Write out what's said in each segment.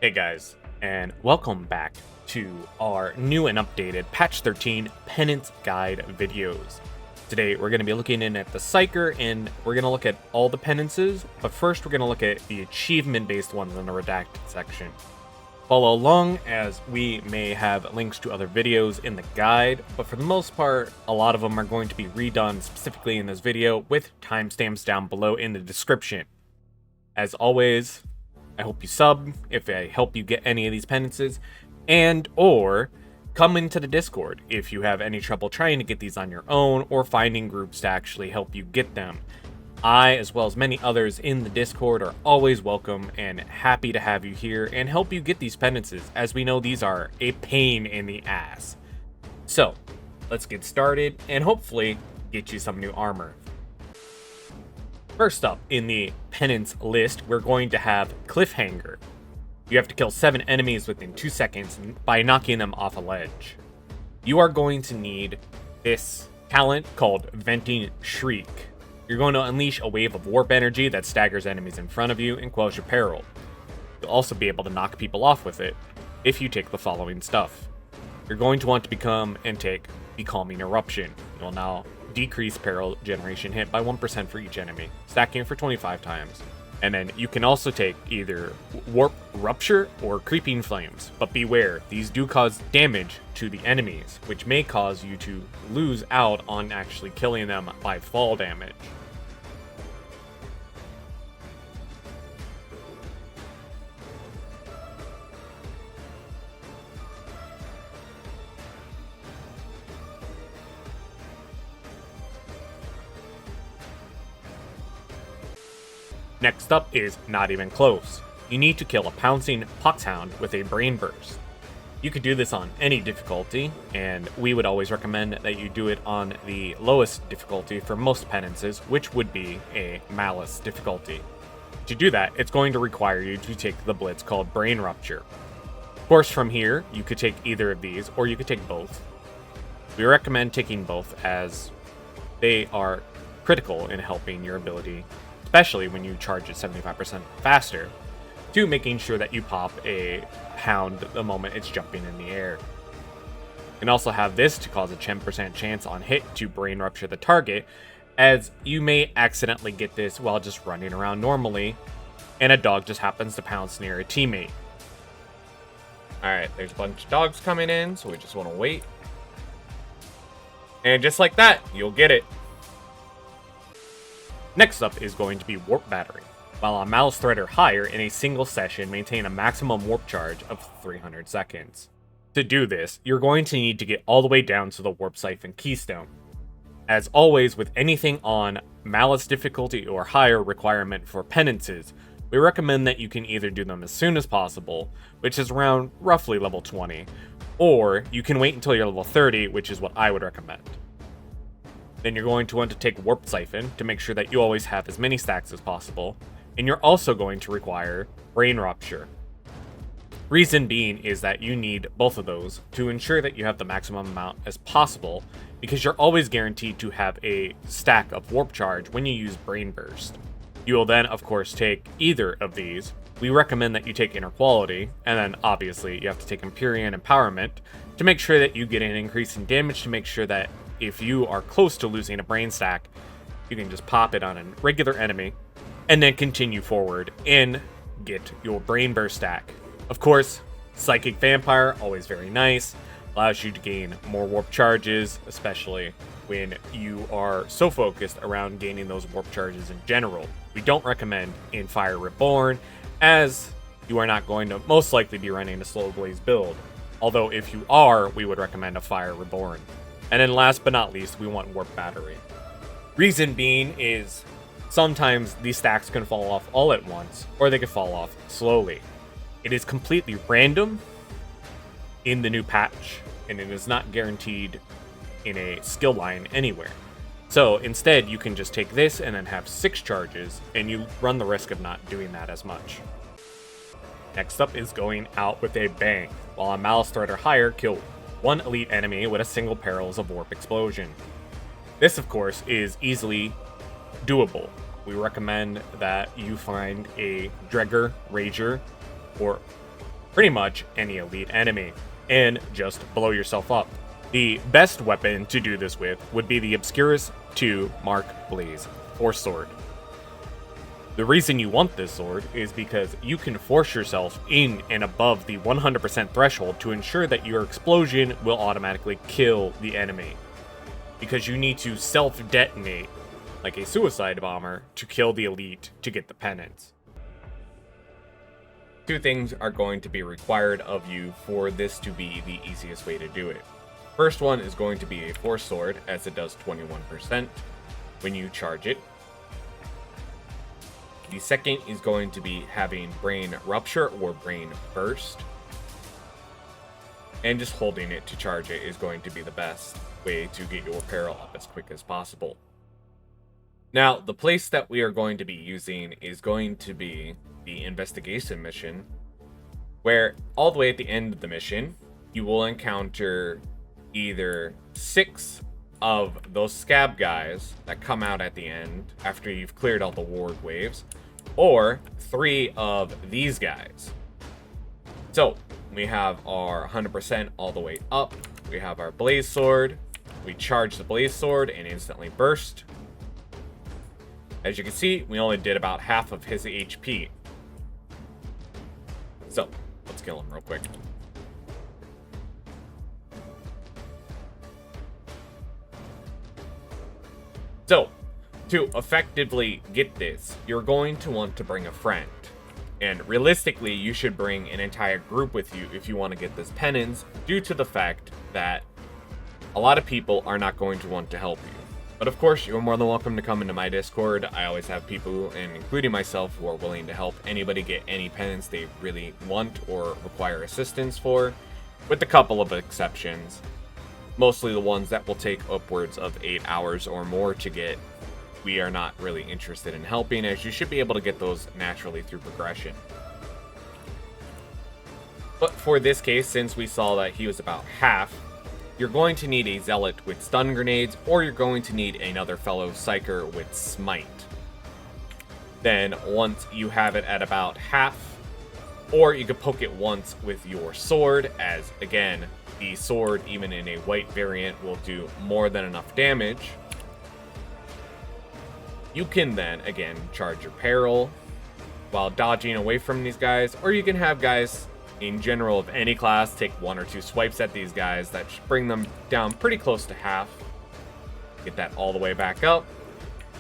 Hey guys, and welcome back to our new and updated Patch 13 Penance Guide videos. Today we're going to be looking in at the Psyker, and we're going to look at all the penances, but first we're going to look at the achievement-based ones in the redacted section. Follow along as we may have links to other videos in the guide, but for the most part, a lot of them are going to be redone specifically in this video with timestamps down below in the description. As always, I hope you sub if I help you get any of these penances, and or come into the Discord if you have any trouble trying to get these on your own or finding groups to actually help you get them. I, as well as many others in the Discord, are always welcome and happy to have you here and help you get these penances, as we know these are a pain in the ass. So, let's get started and hopefully get you some new armor. First up in the penance list, we're going to have Cliffhanger. You have to kill 7 enemies within 2 seconds by knocking them off a ledge. You are going to need this talent called Venting Shriek. You're going to unleash a wave of warp energy that staggers enemies in front of you and quells your peril. You'll also be able to knock people off with it if you take the following stuff. You're going to want to become and take Becalming Eruption. You'll now decrease peril generation hit by 1% for each enemy, stacking it for 25 times. And then you can also take either Warp Rupture or Creeping Flames, but beware, these do cause damage to the enemies, which may cause you to lose out on actually killing them by fall damage. Next up is Not Even Close. You need to kill a pouncing Poxhound with a Brain Burst. You could do this on any difficulty, and we would always recommend that you do it on the lowest difficulty for most penances, which would be a Malice difficulty. To do that, it's going to require you to take the blitz called Brain Rupture. Of course, from here, you could take either of these, or you could take both. We recommend taking both as they are critical in helping your ability, especially when you charge it 75% faster, to making sure that you pop a hound the moment it's jumping in the air. You can also have this to cause a 10% chance on hit to Brain Rupture the target, as you may accidentally get this while just running around normally, and a dog just happens to pounce near a teammate. Alright, there's a bunch of dogs coming in, so we just want to wait. And just like that, you'll get it. Next up is going to be Warp Battery. While on Malleus Thread or higher in a single session, maintain a maximum warp charge of 300 seconds. To do this, you're going to need to get all the way down to the Warp Siphon Keystone. As always with anything on Malice difficulty or higher requirement for penances, we recommend that you can either do them as soon as possible, which is around roughly level 20, or you can wait until you're level 30, which is what I would recommend. Then you're going to want to take Warp Siphon to make sure that you always have as many stacks as possible, and you're also going to require Brain Rupture. Reason being is that you need both of those to ensure that you have the maximum amount as possible, because you're always guaranteed to have a stack of Warp Charge when you use Brain Burst. You will then, of course, take either of these. We recommend that you take Inequality, and then obviously you have to take Empyrean Empowerment to make sure that you get an increase in damage, to make sure that if you are close to losing a brain stack, you can just pop it on a regular enemy and then continue forward and get your brain burst stack. Of course, Psychic Vampire, always very nice, allows you to gain more warp charges, especially when you are so focused around gaining those warp charges in general. We don't recommend in Fire Reborn, as you are not going to most likely be running a Slow Blaze build, although if you are, we would recommend a Fire Reborn. And then last but not least, we want Warp Battery. Reason being is sometimes these stacks can fall off all at once, or they can fall off slowly. It is completely random in the new patch, and it is not guaranteed in a skill line anywhere. So instead, you can just take this and then have 6 charges, and you run the risk of not doing that as much. Next up is going out with a bang. While on Malleus Thread or higher, kill 1 elite enemy with a single Perils of Warp Explosion. This, of course, is easily doable. we recommend that you find a Dregger, Rager, or pretty much any elite enemy, and just blow yourself up. The best weapon to do this with would be the Obscurus 2 Mark Blaze Force Sword. The reason you want this sword is because you can force yourself in and above the 100% threshold to ensure that your explosion will automatically kill the enemy. Because you need to self-detonate, like a suicide bomber, to kill the elite to get the penance. Two things are going to be required of you for this to be the easiest way to do it. First one is going to be a Force Sword, as it does 21% when you charge it. The second is going to be having Brain Rupture or Brain Burst. And just holding it to charge it is going to be the best way to get your peril up as quick as possible. Now, the place that we are going to be using is going to be the investigation mission, where all the way at the end of the mission, you will encounter either 6 of those scab guys that come out at the end after you've cleared all the ward waves, or 3 of these guys. So we have our 100% all the way up. We have our Blaze Sword. We charge the Blaze Sword and instantly burst. As you can see, we only did about half of his HP. So let's kill him real quick. So, to effectively get this, you're going to want to bring a friend. And realistically, you should bring an entire group with you if you want to get this penance, due to the fact that a lot of people are not going to want to help you. But of course, you're more than welcome to come into my Discord. I always have people, and including myself, who are willing to help anybody get any penance they really want or require assistance for, with a couple of exceptions. Mostly the ones that will take upwards of 8 hours or more to get. We are not really interested in helping, as you should be able to get those naturally through progression. But for this case, since we saw that he was about half, you're going to need a Zealot with stun grenades, or you're going to need another fellow Psyker with Smite. Then once you have it at about half, or you could poke it once with your sword, as again, the sword, even in a white variant, will do more than enough damage. You can then, again, charge your peril while dodging away from these guys, or you can have guys in general of any class take 1 or 2 swipes at these guys that should bring them down pretty close to half. Get that all the way back up,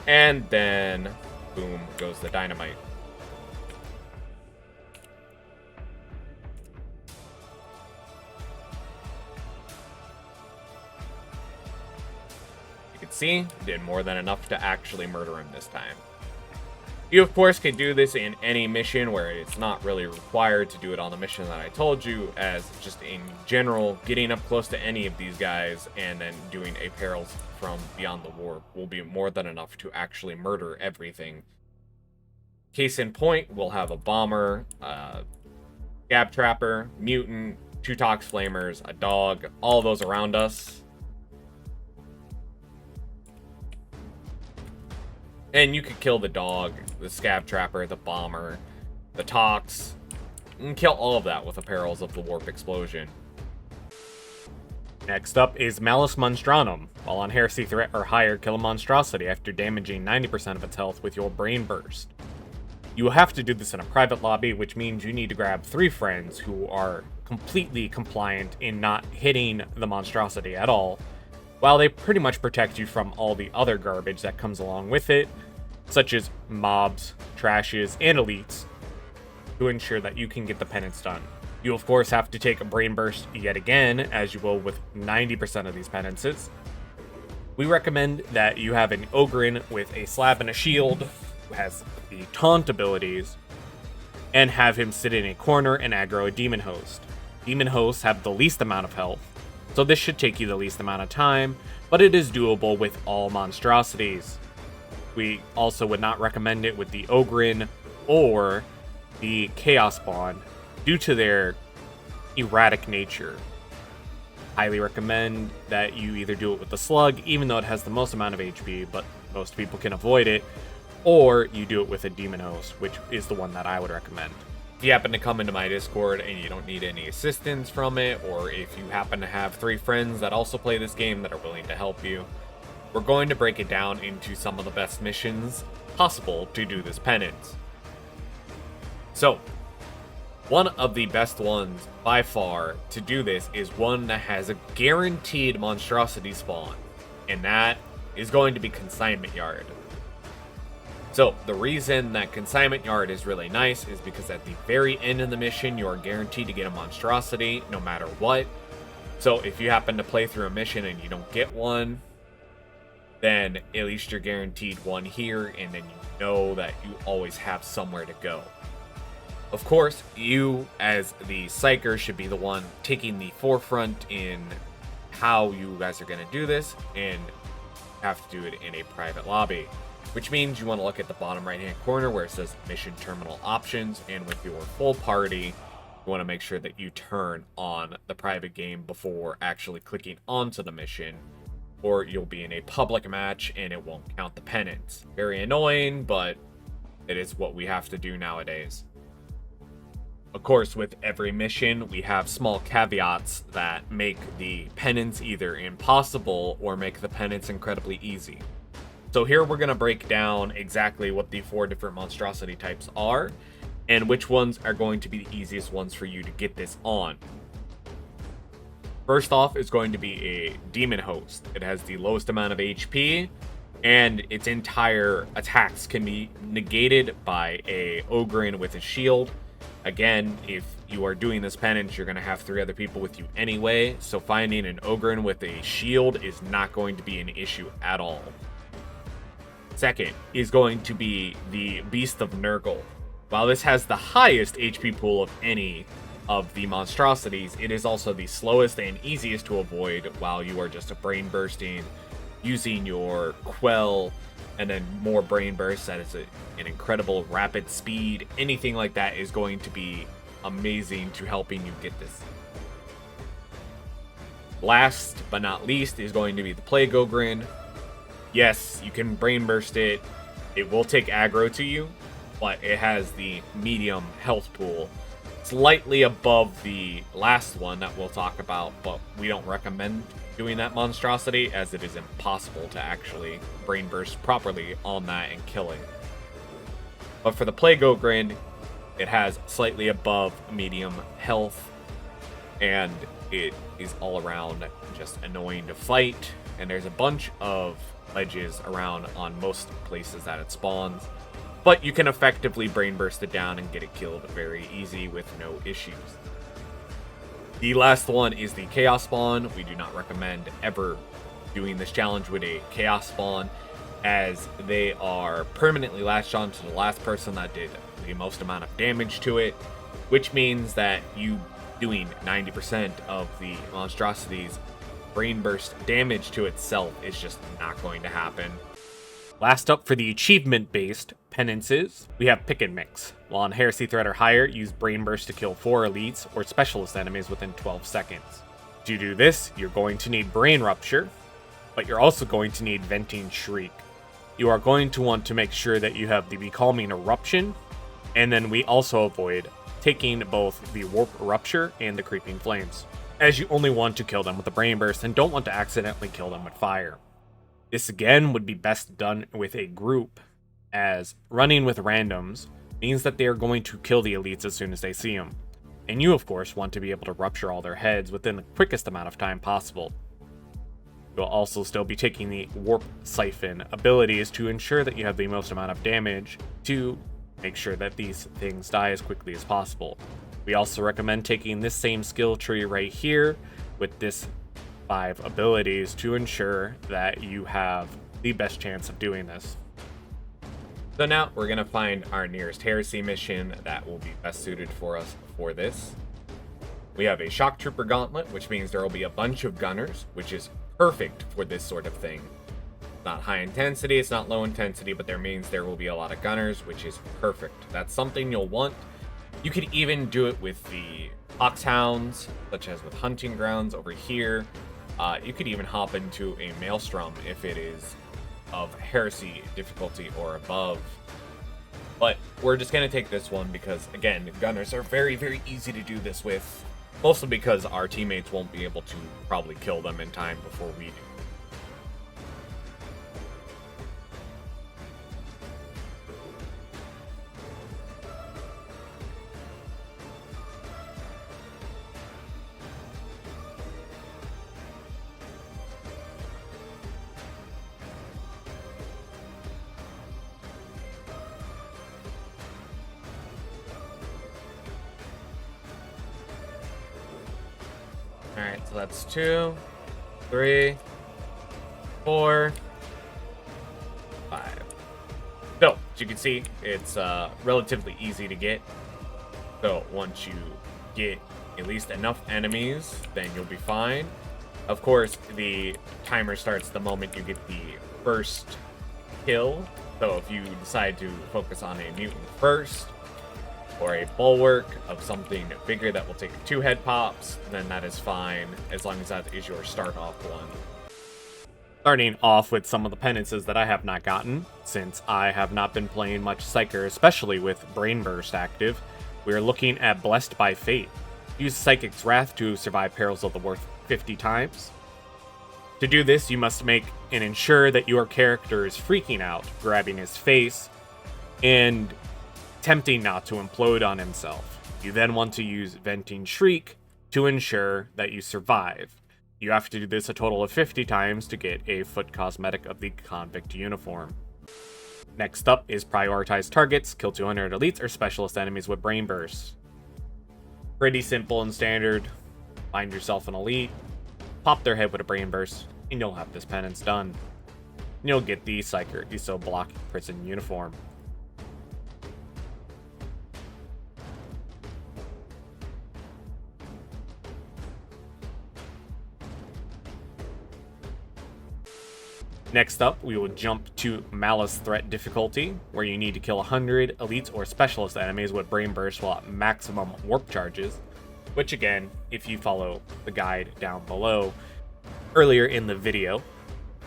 and then boom goes the dynamite. See, did more than enough to actually murder him this time. You of course could do this in any mission where it's not really required to do it on the mission that I told you, as just in general, getting up close to any of these guys and then doing a perils from beyond the warp will be more than enough to actually murder everything. Case in point, we'll have a bomber, scab trapper, mutant, 2 tox flamers, a dog, all those around us. And you could kill the dog, the scab trapper, the bomber, the tox, and kill all of that with the perils of the warp explosion. Next up is Malleus Monstronum. While on heresy threat or higher, kill a monstrosity after damaging 90% of its health with your brain burst. You will have to do this in a private lobby, which means you need to grab 3 friends who are completely compliant in not hitting the monstrosity at all, while they pretty much protect you from all the other garbage that comes along with it, such as mobs, trashes, and elites, to ensure that you can get the penance done. You of course have to take a brain burst yet again, as you will with 90% of these penances. We recommend that you have an Ogrin with a slab and a shield, who has the taunt abilities, and have him sit in a corner and aggro a demon host. Demon hosts have the least amount of health, so this should take you the least amount of time, but it is doable with all monstrosities. We also would not recommend it with the Ogrin or the Chaos Spawn due to their erratic nature. Highly recommend that you either do it with the Slug, even though it has the most amount of HP, but most people can avoid it, or you do it with a demon host, which is the one that I would recommend. If you happen to come into my Discord and you don't need any assistance from it, or if you happen to have 3 friends that also play this game that are willing to help you, we're going to break it down into some of the best missions possible to do this penance. So, one of the best ones by far to do this is one that has a guaranteed monstrosity spawn, and that is going to be Consignment Yard. So, the reason that Consignment Yard is really nice is because at the very end of the mission, you are guaranteed to get a monstrosity no matter what. So, if you happen to play through a mission and you don't get one, then at least you're guaranteed one here, and then you know that you always have somewhere to go. Of course, you as the Psyker should be the one taking the forefront in how you guys are going to do this, and have to do it in a private lobby. Which means you want to look at the bottom right hand corner where it says Mission Terminal Options, and with your full party, you want to make sure that you turn on the private game before actually clicking onto the mission, or you'll be in a public match and it won't count the penance. Very annoying, but it is what we have to do nowadays. Of course, with every mission, we have small caveats that make the penance either impossible or make the penance incredibly easy. So here we're going to break down exactly what the 4 different monstrosity types are, and which ones are going to be the easiest ones for you to get this on. First off is going to be a demon host. It has the lowest amount of HP, and its entire attacks can be negated by a Ogrin with a shield. Again, if you are doing this penance, you're going to have 3 other people with you anyway, so finding an Ogrin with a shield is not going to be an issue at all. Second is going to be the Beast of Nurgle. While this has the highest HP pool of any of the monstrosities, it is also the slowest and easiest to avoid while you are just brain bursting, using your Quell, and then more brain bursts. That is an incredible rapid speed. Anything like that is going to be amazing to helping you get this. Last but not least is going to be the Plague Ogrin. Yes, you can brain burst it. It will take aggro to you, but it has the medium health pool. Slightly above the last one that we'll talk about, but we don't recommend doing that monstrosity as it is impossible to actually brain burst properly on that and kill it. But for the Plague Ogrin, it has slightly above medium health, and it is all around just annoying to fight, and there's a bunch of ledges around on most places that it spawns, but you can effectively brain burst it down and get it killed very easy with no issues. The last one is the Chaos Spawn. We do not recommend ever doing this challenge with a Chaos Spawn, as they are permanently latched on to the last person that did the most amount of damage to it, which means that you doing 90% of the monstrosity's brain burst damage to itself is just not going to happen. Last up for the achievement-based penances, we have Pick and Mix. While on Heresy Threat or higher, use Brain Burst to kill 4 elites or specialist enemies within 12 seconds. To do this, you're going to need Brain Rupture, but you're also going to need Venting Shriek. You are going to want to make sure that you have the Becalming Eruption, and then we also avoid taking both the Warp Rupture and the Creeping Flames, as you only want to kill them with a Brain Burst and don't want to accidentally kill them with fire. This again would be best done with a group, as running with randoms means that they are going to kill the elites as soon as they see them. And you, of course, want to be able to rupture all their heads within the quickest amount of time possible. You'll also still be taking the Warp Siphon abilities to ensure that you have the most amount of damage to make sure that these things die as quickly as possible. We also recommend taking this same skill tree right here with this 5 abilities to ensure that you have the best chance of doing this. So now we're going to find our nearest heresy mission that will be best suited for us for this. We have a Shock Trooper Gauntlet, which means there will be a bunch of gunners, which is perfect for this sort of thing. It's not high intensity, it's not low intensity, but there means there will be a lot of gunners, which is perfect. That's something you'll want. You could even do it with the Oxhounds, such as with Hunting Grounds over here. You could even hop into a Maelstrom if it is of Heresy difficulty or above. But we're just going to take this one because, again, gunners are very, very easy to do this with. Mostly because our teammates won't be able to probably kill them in time before we do. Alright, so that's 2, 3, 4, 5. So, as you can see, it's relatively easy to get. So, once you get at least enough enemies, then you'll be fine. Of course, the timer starts the moment you get the first kill. So, if you decide to focus on a mutant first, or a bulwark of something bigger that will take 2 head pops, then that is fine, as long as that is your start off one. Starting off with some of the penances that I have not gotten, since I have not been playing much Psyker, especially with Brain Burst active, we are looking at Blessed by Fate. Use Psychic's Wrath to survive perils of the worth 50 times. To do this, you must make and ensure that your character is freaking out, grabbing his face, and attempting not to implode on himself. You then want to use Venting Shriek to ensure that you survive. You have to do this a total of 50 times to get a foot cosmetic of the convict uniform. Next up is prioritize targets, kill 200 elites or specialist enemies with Brain Burst. Pretty simple and standard. Find yourself an elite, pop their head with a Brain Burst, and you'll have this penance done. And you'll get the Psyker ISO block prison uniform. Next up, we will jump to Malice Threat difficulty, where you need to kill 100 elites or specialist enemies with Brain Burst while at maximum warp charges, which again, if you follow the guide down below earlier in the video,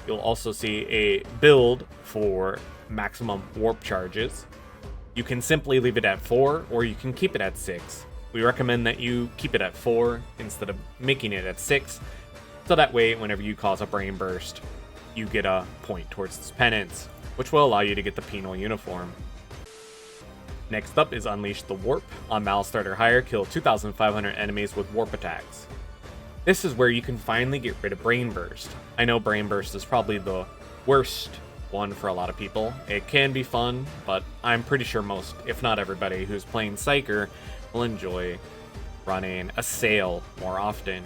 you'll also see a build for maximum warp charges. You can simply leave it at 4, or you can keep it at 6. We recommend that you keep it at 4 instead of making it at 6, so that way whenever you cause a Brain Burst, you get a point towards this penance, which will allow you to get the penal uniform. Next up is Unleash the Warp. On Malice Threat or higher, kill 2,500 enemies with warp attacks. This is where you can finally get rid of Brain Burst. I know Brain Burst is probably the worst one for a lot of people. It can be fun, but I'm pretty sure most, if not everybody, who's playing Psyker will enjoy running Assail more often.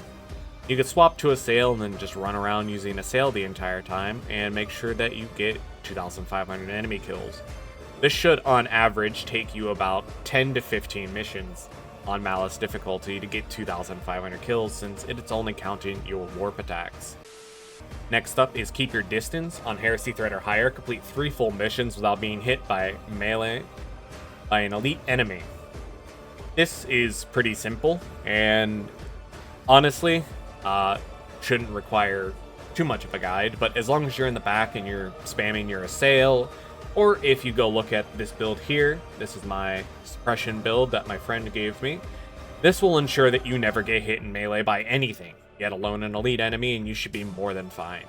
You could swap to Assail and then just run around using Assail the entire time and make sure that you get 2,500 enemy kills. This should, on average, take you about 10 to 15 missions on Malice difficulty to get 2,500 kills, since it's only counting your warp attacks. Next up is Keep Your Distance. On Heresy Threat or higher, complete 3 full missions without being hit by melee by an elite enemy. This is pretty simple, and honestly, shouldn't require too much of a guide, but as long as you're in the back and you're spamming your Assail, or if you go look at this build here, this is my suppression build that my friend gave me, this will ensure that you never get hit in melee by anything, yet alone an elite enemy, and you should be more than fine.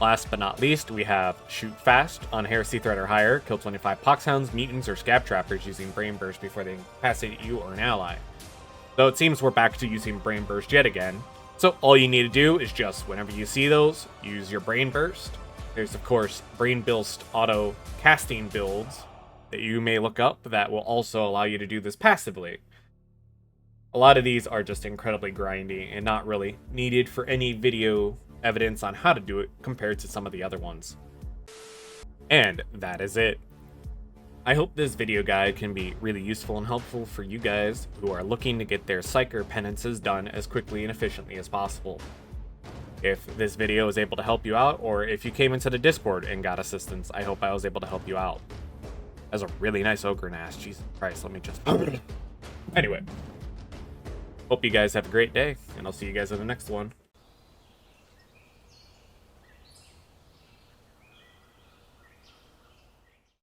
Last but not least, we have Shoot Fast. On Heresy Threat or higher, kill 25 Poxhounds, Mutants, or Scab Trappers using Brain Burst before they incapacitate you or an ally. Though it seems we're back to using Brain Burst yet again, so all you need to do is just, whenever you see those, use your Brain Burst. There's, of course, Brain Burst auto casting builds that you may look up that will also allow you to do this passively. A lot of these are just incredibly grindy and not really needed for any video evidence on how to do it compared to some of the other ones. And that is it. I hope this video guide can be really useful and helpful for you guys who are looking to get their Psyker penances done as quickly and efficiently as possible. If this video was able to help you out, or if you came into the Discord and got assistance, I hope I was able to help you out. That's a really nice ogre ass. Jesus Christ, let me just... Anyway. Hope you guys have a great day, and I'll see you guys in the next one.